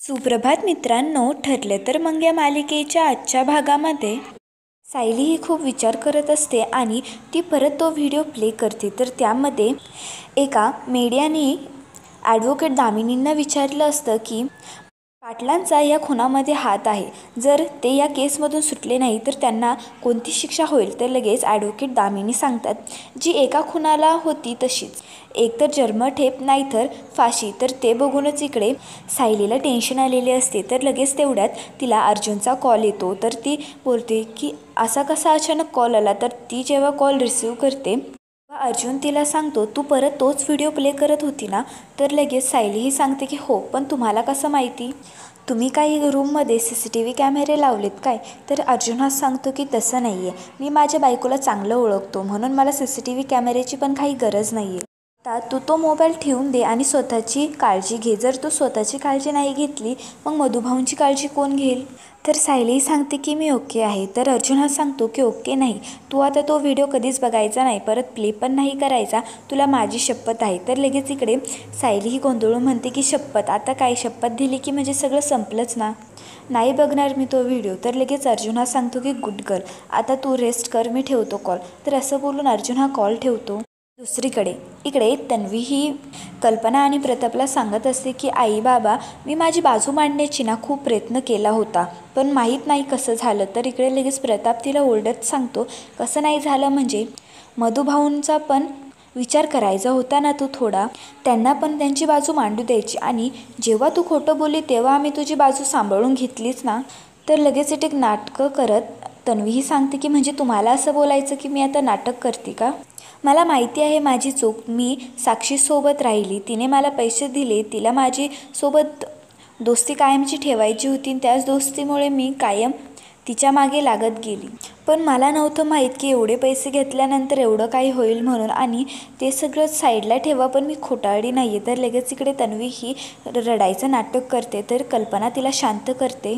सुप्रभात मित्रांनो, ठरले तर मग या मालिकेच्या आजच्या भागामध्ये सायली ही खूप विचार करत असते आणि ती परत तो व्हिडिओ प्ले करते. तर त्यामध्ये एका मीडियाने ॲडव्होकेट दामिनींना विचारलं असतं की पाटलांचा या खुनामध्ये हात आहे. जर ते या केसमधून सुटले नाही तर त्यांना कोणती शिक्षा होईल. तर लगेच ॲडव्होकेट दामिनी सांगतात, जी एका खुनाला होती तशीच, एकतर जन्मठेप नाहीतर फाशी. तर ते बघूनच इकडे सायलीला टेन्शन आलेले असते. तर लगेच तेवढ्यात तिला अर्जुनचा कॉल येतो. तर ती बोलते की असा कसा अचानक कॉल आला. तर ती जेव्हा कॉल रिसीव करते अर्जुन तिला सांगतो, तू परत तोच व्हिडिओ प्ले करत होती ना. तर लगेच सायलीही सांगते की हो, पण तुम्हाला कसं माहिती? तुम्ही काही रूममध्ये CCTV कॅमेरे लावलेत काय? तर अर्जुन हा सांगतो की तसं नाही आहे, मी माझ्या बायकोला चांगलं ओळखतो म्हणून मला CCTV कॅमेऱ्याची पण काही गरज नाही आहे. आता तू तो मोबाईल ठेवून दे आणि स्वतःची काळजी घे. जर तू स्वतःची काळजी नाही घेतली मग मधुभाऊंची काळजी कोण घेईल? तर सायली सांगते की मी ओके आहे. तर अर्जुन हा सांगतो की ओके नाही, तू आता तो व्हिडिओ कधीच बघायचा नाही, परत प्ले पण नाही करायचा, तुला माझी शपथ आहे. तर लगेच इकडे सायली ही गोंधळून म्हणते की शपथ? आता काय शपथ दिली की म्हणजे सगळं संपलंच ना, नाही बघणार मी तो व्हिडिओ. तर लगेच अर्जुन हा सांगतो की गुड गर्ल, आता तू रेस्ट कर, मी ठेवतो कॉल. तर असं बोलून अर्जुन हा कॉल ठेवतो. दुसरीकडे इकडे तन्वी ही कल्पना आणि प्रतापला सांगत असते की आई बाबा, मी माझी बाजू मांडण्याची ना खूप प्रयत्न केला होता, पण माहीत नाही कसं झालं. तर इकडे लगेच प्रताप तिला ओरडत सांगतो, कसं नाही झालं म्हणजे? मधुभाऊंचा पण विचार करायचा होता ना तू थोडा, त्यांना पण त्यांची बाजू मांडू द्यायची, आणि जेव्हा तू खोटं बोलली तेव्हा आम्ही तुझी बाजू सांभाळून घेतलीच ना. तर लगेच एक नाटकं करत तन्वीही सांगते की म्हणजे तुम्हाला असं बोलायचं की मी आता नाटक करते का? मला माहिती आहे माझी चूक, मी साक्षीसोबत राहिली, तिने मला पैसे दिले, तिला माझी सोबत दोस्ती कायमची ठेवायची होती, त्याच दोस्तीमुळे मी कायम तिच्या मागे लागत गेली. पण मला नव्हतं माहीत की एवढे पैसे घेतल्यानंतर एवढं काही होईल म्हणून, आणि ते सगळं साईडला ठेवा, पण मी खोटारडी नाही आहे. तर लगेच इकडे तन्वी ही रडायचं नाटक करते. तर कल्पना तिला शांत करते.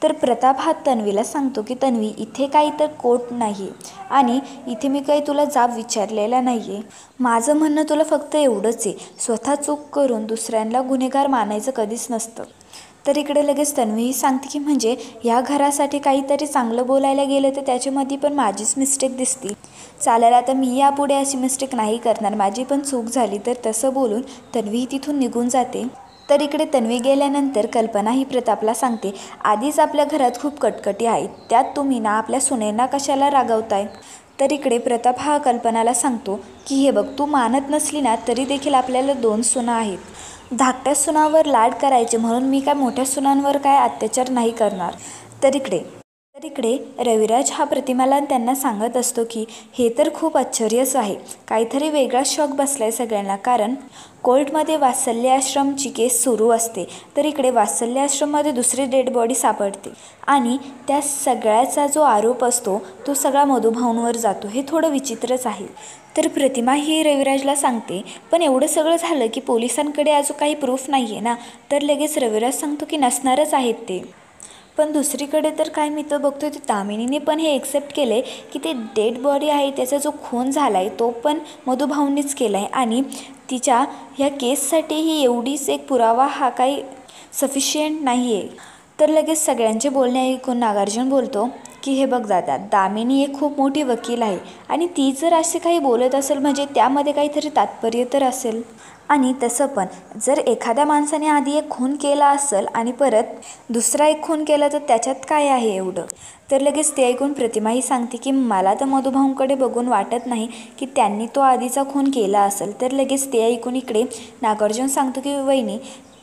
तर प्रताप हा तन्वीला सांगतो की तन्वी, इथे काही तर कोर्ट नाही आणि इथे मी काही तुला जाब विचारलेला नाही आहे. माझं म्हणणं तुला फक्त एवढंच आहे, स्वतः चूक करून दुसऱ्यांना गुन्हेगार मानायचं कधीच नसतं. तर इकडे लगेच तन्वीही सांगते की म्हणजे ह्या घरासाठी काहीतरी चांगलं बोलायला गेलं तर त्याच्यामध्ये पण माझीच मिस्टेक दिसती. चालेल, आता मी यापुढे अशी मिस्टेक नाही करणार, माझी पण चूक झाली. तर तसं बोलून तन्वी तिथून निघून जाते. तर इकडे तन्वी गेल्यानंतर कल्पना ही प्रतापला सांगते, आधीच आपल्या घरात खूप कटकटी आहेत, त्यात तुम्ही ना आपल्या सुनेंना कशाला रागवताय? तर इकडे प्रताप हा कल्पनाला सांगतो की हे बघ, तू मानत नसली ना तरी देखील आपल्याला 2 सुना आहेत. धाकट्या सुनावर लाड करायचे म्हणून मी काय मोठ्या सुनांवर काय अत्याचार नाही करणार. तर इकडे रविराज हा प्रतिमाला त्यांना सांगत असतो की हे तर खूप आश्चर्यच आहे, काहीतरी वेगळा शॉक बसलाय सगळ्यांना, कारण कोर्टमध्ये वात्सल्य आश्रमची केस सुरू असते. तर इकडे वात्सल्य आश्रममध्ये दुसरी डेड बॉडी सापडते आणि त्या सगळ्याचा जो आरोप असतो तो सगळा मधुभाऊंवर जातो. हे थोडं विचित्रच आहे. तर प्रतिमा ही रविराजला सांगते, पण एवढं सगळं झालं की पोलिसांकडे अजून काही प्रूफ नाही आहे ना. तर लगेच रविराज सांगतो की नसणारच आहेत ते. पण दुसरीकडे तर काय, मी तर बघतोय ते दामिनीने पण हे एक्सेप्ट केलं आहे की ते डेड बॉडी आहे, त्याचा जो खून झाला आहे तो पण मधुभाऊंनीच केला आहे, आणि तिच्या ह्या केससाठीही एवढीच एक पुरावा हा काही सफिशियंट नाही आहे. तर लगेच सगळ्यांचे बोलणे ऐकून नागार्जुन बोलतो की हे बघ दादा, दामिनी एक खूप मोठी वकील आहे आणि ती जर असे काही बोलत असेल म्हणजे त्यामध्ये काहीतरी तात्पर्य तर असेल. आणि तसं पण जर एखाद्या माणसाने आधी एक खून केला असेल आणि परत दुसरा एक खून केला तर त्याच्यात काय आहे एवढं? तर लगेच ते ऐकून प्रतिमाही सांगते की मला तर मधुभाऊंकडे बघून वाटत नाही की त्यांनी तो आधीचा खून केला असेल. तर लगेच ते ऐकून इकडे नागार्जुन सांगतो की वहिनी,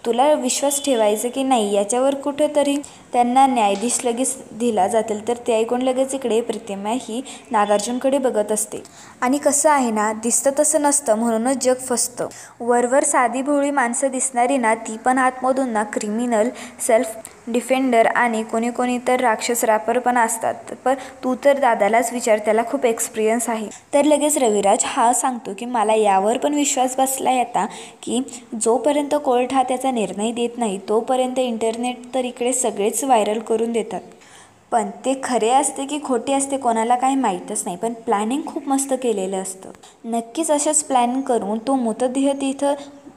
तुला विश्वास ठेवायचं की नाही याच्यावर कुठंतरी त्यांना न्यायाधीश लगेच दिला जातील. तर ते ऐकून लगेच इकडे प्रतिमा ही नागार्जुनकडे बघत असते. आणि कसं आहे ना, दिसतं तसं नसतं म्हणूनच जग फसतं. वरवर साधी भोळी माणसं दिसणारी ना, ती पण आतमधून ना क्रिमिनल, सेल्फ डिफेंडर आणि कोणी तर राक्षस रॅपर पण असतात. पण तू तर दादालाच विचार, त्याला खूप एक्सपिरियन्स आहे. तर लगेच रविराज हा सांगतो की मला यावर पण विश्वास बसलाय आता की जोपर्यंत कोर्ट हा त्याचा निर्णय देत नाही तोपर्यंत इंटरनेट तर इकडे सगळेच व्हायरल करून देतात. पण ते खरे असते की खोटे असते कोणाला काही माहीतच नाही, पण प्लॅनिंग खूप मस्त केलेलं असतं. नक्कीच अशाच प्लॅन करून तो मृतदेह तिथं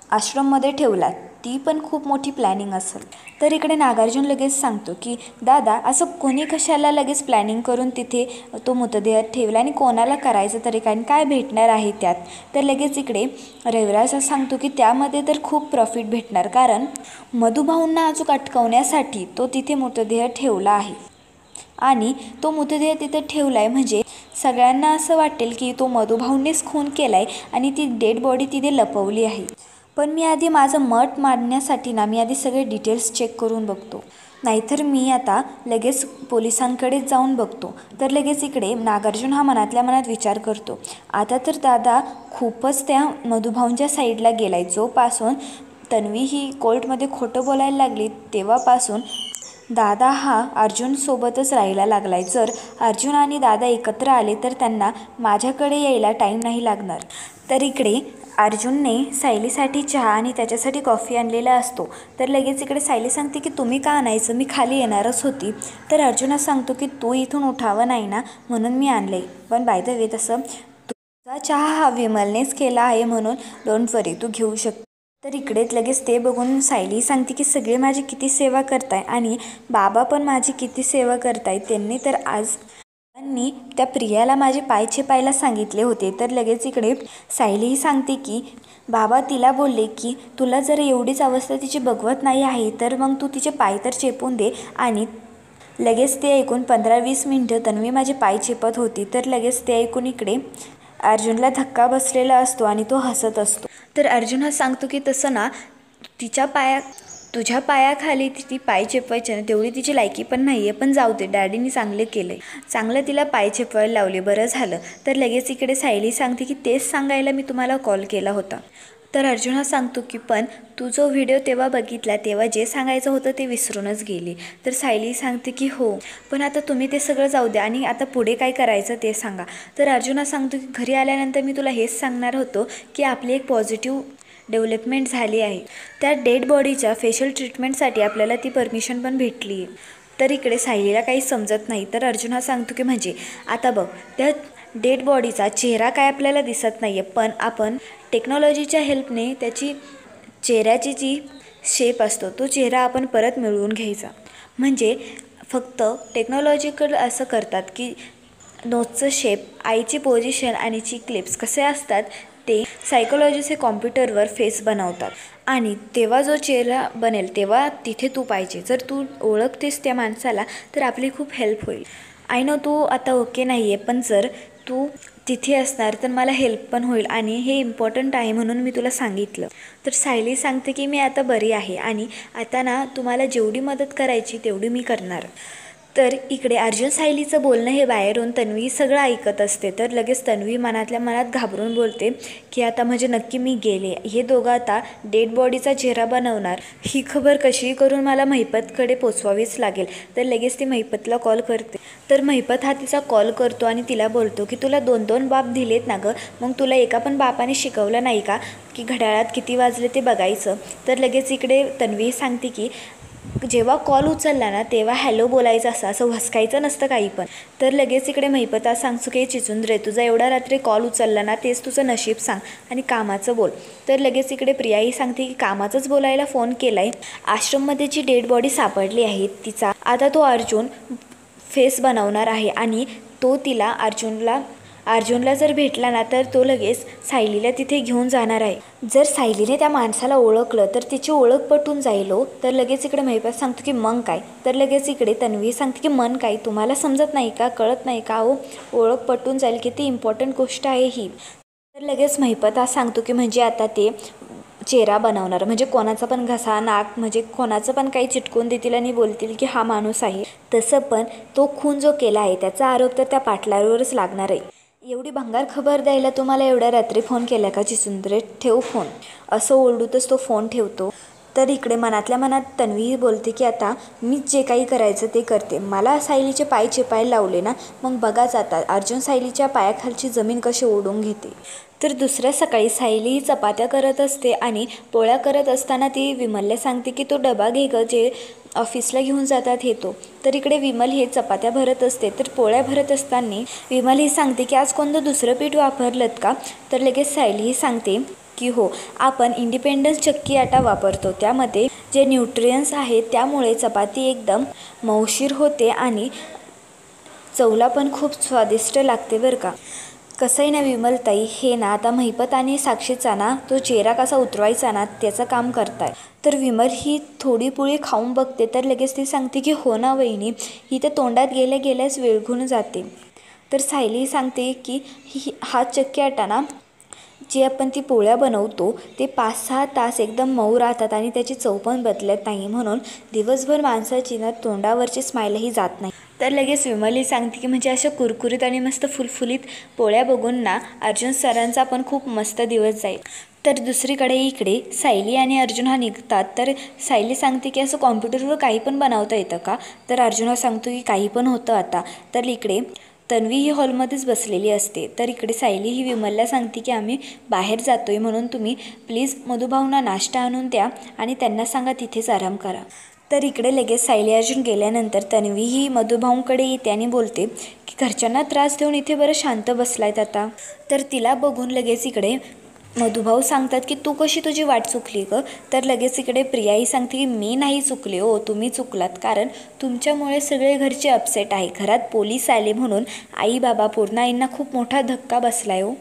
आश्रममध्ये ठेवला. ती पण खूप मोठी प्लॅनिंग असेल. तर इकडे नागार्जुन लगेच सांगतो की दादा असं कोणी कशाला लगेच प्लॅनिंग करून तिथे तो मृतदेह ठेवला आणि कोणाला करायचं तरी काय भेटणार आहे त्यात. तर लगेच इकडे रविराज सांगतो की त्यामध्ये तर खूप प्रॉफिट भेटणार, कारण मधुभाऊंना अचूक अटकवण्यासाठी तो तिथे मृतदेह ठेवला आहे आणि तो मृतदेह तिथे ठेवला आहे म्हणजे सगळ्यांना असं वाटेल की तो मधुभाऊंनीच खून केला आहे आणि ती डेड बॉडी तिथे लपवली आहे. पण मी आधी माझं मत मांडण्यासाठी मी आधी सगळे डिटेल्स चेक करून बघतो, नाहीतर मी आता लगेच पोलिसांकडे जाऊन बघतो. तर लगेच इकडे नागार्जुन हा मनातल्या मनात विचार करतो, आता तर दादा खूपच त्या मधुभाऊंच्या साईडला गेलाय. जोपासून तन्वी ही कोर्टमध्ये खोटं बोलायला लागली तेव्हापासून दादा हा अर्जुनसोबतच राहायला लागलाय. जर अर्जुन आणि दादा एकत्र आले तर त्यांना माझ्याकडे यायला टाईम नाही लागणार. तर इकडे अर्जुनने सायलीसाठी चहा आणि त्याच्यासाठी कॉफी आणलेला असतो. तर लगेच इकडे सायली सांगते की तुम्ही का आणायचं, मी खाली येणारच होती. तर अर्जुन सांगतो की तू इथून उठावं नाही ना म्हणून मी आणले, पण बाय द वे तसं तुझा चहा हा विमलनेच केला आहे म्हणून डोंट वरी, तू घेऊ शकतो. तर इकडेच लगेच ते बघून सायली सांगते की सगळे माझी किती सेवा करताय आणि बाबा पण माझी किती सेवा करताय. त्यांनी तर आज त्या प्रियाला माझे पाय चेपायला सांगितले होते. तर लगेच इकडे सायलीही सांगते की बाबा तिला बोलले की तुला जर एवढीच अवस्था तिची बघवत नाही आहे तर मग तू तिचे पाय तर चेपून दे. आणि लगेच ते ऐकून 15-20 मिनटं तन्वी माझे पाय चेपत होती. तर लगेच ते ऐकून इकडे अर्जुनला धक्का बसलेला असतो आणि तो हसत असतो. तर अर्जुन हा सांगतो की तसं ना तुझ्या पायाखाली ती पाय चेपवायची ना तेवढी तिची लायकी पण नाही आहे, पण जाऊ दे, डॅडीनी चांगले केलं आहे, चांगलं तिला पाय चेपवायला लावले, बरं झालं. तर लगेच इकडे सायली सांगते की तेच सांगायला मी तुम्हाला कॉल केला होता. तर अर्जुन हा सांगतो की पण तू जो व्हिडिओ तेव्हा बघितला तेव्हा जे सांगायचं होतं ते विसरूनच गेली. तर सायली सांगते की हो, पण आता तुम्ही ते सगळं जाऊ द्या आणि आता पुढे काय करायचं ते सांगा. तर अर्जुन हा सांगतो की घरी आल्यानंतर मी तुला हेच सांगणार होतो की आपली एक पॉझिटिव्ह डेव्हलपमेंट झाली आहे. त्या डेड बॉडीच्या फेशियल ट्रीटमेंटसाठी आपल्याला ती परमिशन पण भेटली आहे. तर इकडे सायलीला काही समजत नाही. तर अर्जुन हा सांगतो की म्हणजे आता बघ, त्या डेड बॉडीचा चेहरा काय आपल्याला दिसत नाही आहे, पण आपण टेक्नॉलॉजीच्या हेल्पने त्याची चेहऱ्याची जी शेप असतो तो चेहरा आपण परत मिळवून घ्यायचा. म्हणजे फक्त टेक्नॉलॉजिकल असं करतात की नोजचं शेप, आईची पोझिशन आणि चिक लिप्स कसे असतात ते सायकोलॉजीचे कॉम्प्युटरवर फेस बनवतात आणि तेव्हा जो चेहरा बनेल तेव्हा तिथे तू पाहिजे. जर तू ओळखतेस त्या माणसाला तर आपली खूप हेल्प होईल. आय नो तू आता ओके नाही आहे, पण जर तू तिथे असणार तर मला हेल्प पण होईल आणि हे इम्पॉर्टंट आहे म्हणून मी तुला सांगितलं. तर सायली सांगते की मी आता बरी आहे आणि आता ना तुम्हाला जेवढी मदत करायची तेवढी मी करणार. तर इकडे अर्जुन सायलीचं बोलणं हे बाहेरून तन्वी सगळं ऐकत असते. तर लगेच तन्वी मनातल्या मनात घाबरून बोलते की आता म्हणजे नक्की मी गेले, हे दोघं आता डेड बॉडीचा चेहरा बनवणार, ही खबर कशी करून मला महिपतकडे पोचवावीच लागेल. तर लगेच ती महिपतला कॉल करते. तर महिपत हा तिचा कॉल करतो आणि तिला बोलतो की तुला 2-2 बाप दिलेत ना गं, मग तुला एका पण बापाने शिकवलं नाही का की घड्याळात किती वाजले ते बघायचं. तर लगेच इकडे तन्वी सांगते की जेव्हा कॉल उचलला ना तेव्हा हॅलो बोलायचं असं वसकायचं नसतं काही पण. तर लगेच इकडे महिपत सांगतो की चिचुंद्रे तुझा एवढा रात्री कॉल उचलला ना तेच तुझं नशीब सांग आणि कामाचं बोल. तर लगेच इकडे प्रियाही सांगते की कामाचंच बोलायला फोन केला आहे. आश्रममध्ये जी डेड बॉडी सापडली आहे तिचा आता तो अर्जुन फेस बनवणार आहे आणि तो तिला अर्जुनला जर भेटला ना तर तो लगेच सायलीला तिथे घेऊन जाणार आहे. जर सायलीने त्या माणसाला ओळखलं तर तिची ओळख पटून जाईल. तर लगेच इकडे महिपत सांगतो की मग काय. तर लगेच इकडे तन्वी सांगते की मन काय, तुम्हाला समजत नाही का, कळत नाही का ओळख पटून जाईल, किती इम्पॉर्टंट गोष्ट आहे ही. तर लगेच महिपत सांगतो की म्हणजे आता ते चेहरा बनवणार म्हणजे कोणाचा पण घसा, नाक, म्हणजे कोणाचं पण काही चिटकून देतील आणि बोलतील की हा माणूस आहे. तसं पण तो खून जो केला आहे त्याचा आरोप तर त्या पाटलावरच लागणार आहे. एवढी भंगार खबर द्यायला तुम्हाला एवढ्या रात्री फोन केला का चिचुंद्रे, ठेव फोन, असं ओरडूतच तो फोन ठेवतो. तर इकडे मनातल्या मनात तन्वी बोलते की आता मीच जे काही करायचं ते करते, मला सायलीचे पाय चेपायला लावले ना मग बघाच आता अर्जुन सायलीच्या पायाखालची जमीन कशी ओढून घेते. तर दुसऱ्या सकाळी सायली ही चपात्या करत असते आणि पोळ्या करत असताना ती विमलला सांगते की तो डबा घे गं जे ऑफिसला घेऊन जातात हे तो. तर इकडे विमल हे चपात्या भरत असते. तर पोळ्या भरत असताना विमल ही सांगते की आज कोणतं दुसरं पीठ वापरलं का. तर लगेच सायली ही सांगते की हो, आपण इंडिपेंडन्स चक्की आटा वापरतो, त्यामध्ये जे न्यूट्रियन्स आहेत त्यामुळे चपाती एकदम मऊशीर होते आणि चवला पण खूप स्वादिष्ट लागते बरं का. कसं आहे ना विमलताई, हे ना आता महिपत आणि साक्षीचा ना तो चेहरा कसा उतरवायचा ना त्याचं काम करताय. तर विमल ही थोडी पोळी खाऊन बघते तर लगेच ती सांगते की हो ना वहिनी, ही तर तोंडात गेल्या गेल्यास विरघळून जाते. तर सायली सांगते की हा चक्की आटा ना जे आपण ती पोळ्या बनवतो ते 5-6 तास एकदम मऊ राहतात आणि त्याची चव पण बदलत नाही, म्हणून दिवसभर माणसाची ना तोंडावरची स्माईलही जात नाही. तर लगेच विमली सांगते की म्हणजे अशा कुरकुरीत आणि मस्त फुलफुलीत पोळ्या बघून ना अर्जुन सरांचा पण खूप मस्त दिवस जाईल. तर दुसरीकडे इकडे सायली आणि अर्जुन हा निघतात. तर सायली सांगते की असं कॉम्प्युटरवर काही पण बनवता येतं का. तर अर्जुन हा सांगतो की काही पण होतं आता. तर इकडे तन्वी ही हॉलमध्येच बसलेली असते. तर इकडे सायली ही विमलला सांगते की आम्ही बाहेर जातोय, म्हणून तुम्ही प्लीज मधुभाऊंना नाश्ता आणून द्या आणि त्यांना सांगा तिथेच आराम करा. तर इकडे लगेच सायली अर्जुन गेल्यानंतर तन्वी ही मधुभाऊंकडे येते आणि बोलते की घरच्यांना त्रास देऊन इथे बरं शांत बसलायत आता. तर तिला बघून लगेच इकडे मधुभाऊ सांगतात की तू कशी तुझी वाट चुकली ग. तर लगेच इकडे प्रियाही सांगते की मी नाही चुकले हो, तुम्ही चुकलात, कारण तुमच्यामुळे सगळे घरचे अपसेट आहे. घरात पोलीस आले म्हणून आई बाबा पूर्ण आईंना खूप मोठा धक्का बसलाय हो.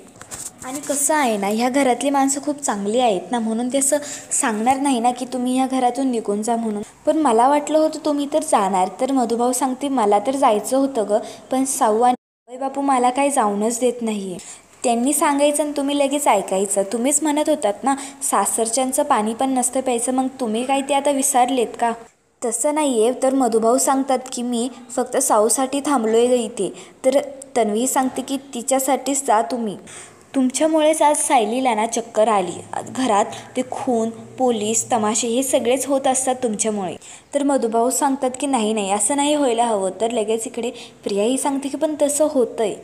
आणि कसं आहे ना, ह्या घरातली माणसं खूप चांगली आहेत ना, म्हणून ते असं सांगणार नाही ना की तुम्ही ह्या घरातून निघून जा म्हणून. पण मला वाटलं होतं तुम्ही तर जाणार. तर मधुभाऊ सांगते मला तर जायचं होतं ग, पण साऊ आणि बापू मला काही जाऊनच देत नाही आहे. त्यांनी सांगायचं आणि तुम्ही लगेच ऐकायचं. तुम्हीच म्हणत होतात ना सासरच्यांचं पाणी पण नसतं प्यायचं, मग तुम्ही काय ते आता विसरलेत का. तसं नाही आहे. तर मधुभाऊ सांगतात की मी फक्त साऊसाठी थांबलो आहे इथे. तर तन्वी सांगते की तिच्यासाठीच जा तुम्ही, तुमच्यामुळेच आज सायलीला ना चक्कर आली. घरात ते खून, पोलीस, तमाशे हे सगळेच होत असतात तुमच्यामुळे. तर मधुभाऊ सांगतात की नाही नाही असं नाही व्हायला हवं. तर लगेच इकडे प्रियाही सांगते की पण तसं होतंय.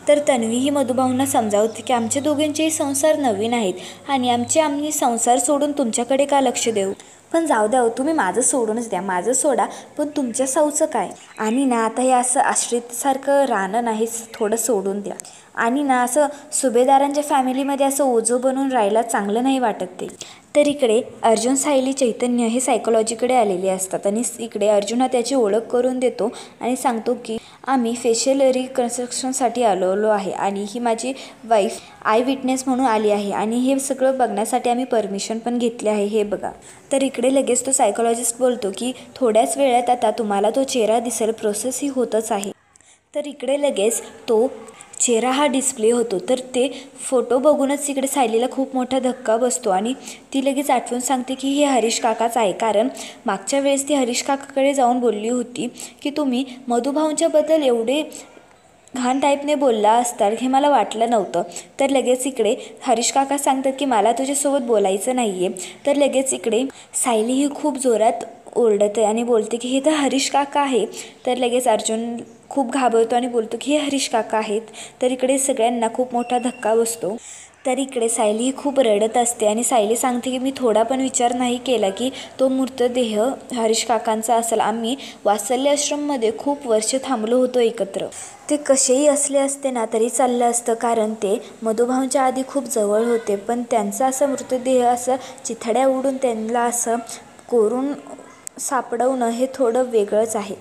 तर तन्वी ही मधुभाऊंना समजावते की आमच्या दोघांचेही संसार नवीन आहेत आणि आम्ही संसार सोडून तुमच्याकडे का लक्ष देऊ. पण जाऊ द्या हो, तुम्ही माझं सोडूनच द्या, माझं सोडा, पण तुमच्या साऊचं काय. आणि ना आता हे असं आश्रितसारखं राहणं नाही, थोडं सोडून द्या. आणि ना असं सुभेदारांच्या फॅमिलीमध्ये असं ओझं बनून राहायला चांगलं नाही वाटत ते. तर इकडे अर्जुन, सायली, चैतन्य हे सायकोलॉजीकडे आलेले असतात आणि इकडे अर्जुन हा त्याची ओळख करून देतो आणि सांगतो की आम्ही फेशियल रिकन्स्ट्रक्शनसाठी आलेलो आहे आणि ही माझी वाईफ आय विटनेस म्हणून आली आहे आणि हे सगळं बघण्यासाठी आम्ही परमिशन पण घेतली आहे, हे बघा. तर इकडे लगेच तो सायकोलॉजिस्ट बोलतो की थोड्याच वेळात आता तुम्हाला तो चेहरा दिसेल, प्रोसेस ही होतच आहे. तर इकडे लगेच तो चेहरा हा डिस्प्ले होतो. तर ते फोटो बघूनच इकडे सायलीला खूप मोठा धक्का बसतो आणि ती लगेच आठवून सांगते की हे हरीश काकाच आहे, कारण मागच्या वेळेस ती हरीश काकाकडे जाऊन बोलली होती की तुम्ही मधुभाऊंच्याबद्दल एवढे घाण टाईपने बोलला असताल हे मला वाटलं नव्हतं. तर लगेच इकडे हरीश काका सांगतात की मला तुझ्यासोबत बोलायचं नाही आहे. तर लगेच इकडे सायली ही खूप जोरात ओरडते आणि बोलते की हे तर हरीश काका आहे. तर लगेच अर्जुन खूप घाबरतो आणि बोलतो की हे हरीश काका आहेत. तर इकडे सगळ्यांना खूप मोठा धक्का बसतो. तर इकडे सायली ही खूप रडत असते आणि सायली सांगते की मी थोडा पण विचार नाही केला की तो मृतदेह हरीश काकांचा असेल. आम्ही वात्सल्य आश्रममध्ये खूप वर्ष थांबलो होतो एकत्र. ते कसेही असले असते ना तरी चाललं असतं, कारण ते मधुभाऊंच्या आधी खूप जवळ होते, पण त्यांचा असं मृतदेह असं चिथड्या उडून त्यांना असं कोरून सापडवणं हे थोडं वेगळंच आहे.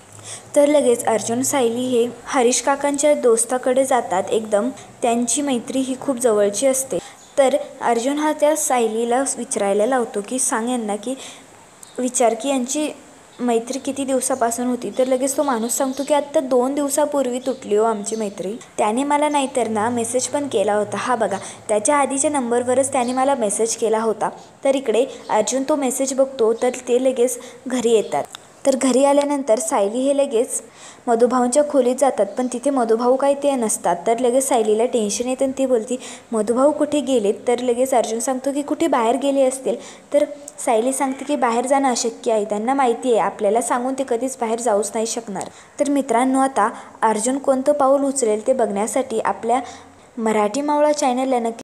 तर लगेच अर्जुन, सायली हे हरीश काकांच्या दोस्ताकडे जातात. एकदम त्यांची मैत्री ही खूप जवळची असते. तर अर्जुन हा त्या सायलीला विचारायला लावतो की सांग यांना की विचार की यांची मैत्री किती दिवसापासून होती. तर लगेच तो माणूस सांगतो की आत्ता 2 दिवसापूर्वी तुटली हो आमची मैत्री. त्याने मला नाहीतर ना मेसेज पण केला होता, हा बघा त्याच्या आधीच्या नंबरवरच त्याने मला मेसेज केला होता. तर इकडे अर्जुन तो मेसेज बघतो. तर ते लगेच घरी येतात. तर घरी आल्यानंतर सायली हे लगेच मधुभाऊंच्या खोलीत जातात, पण तिथे मधुभाऊ काही ते नसतात. तर लगेच सायलीला टेन्शन येतं आणि ती बोलती मधुभाऊ कुठे गेलेत. तर लगेच अर्जुन सांगतो की कुठे बाहेर गेले असतील. तर सायली सांगते की बाहेर जाणं अशक्य आहे, त्यांना माहिती आहे आपल्याला सांगून ते कधीच बाहेर जाऊच नाही शकणार. तर मित्रांनो, आता अर्जुन कोणतं पाऊल उचलेल ते बघण्यासाठी आपल्या मराठी मावळा चॅनलला नक्की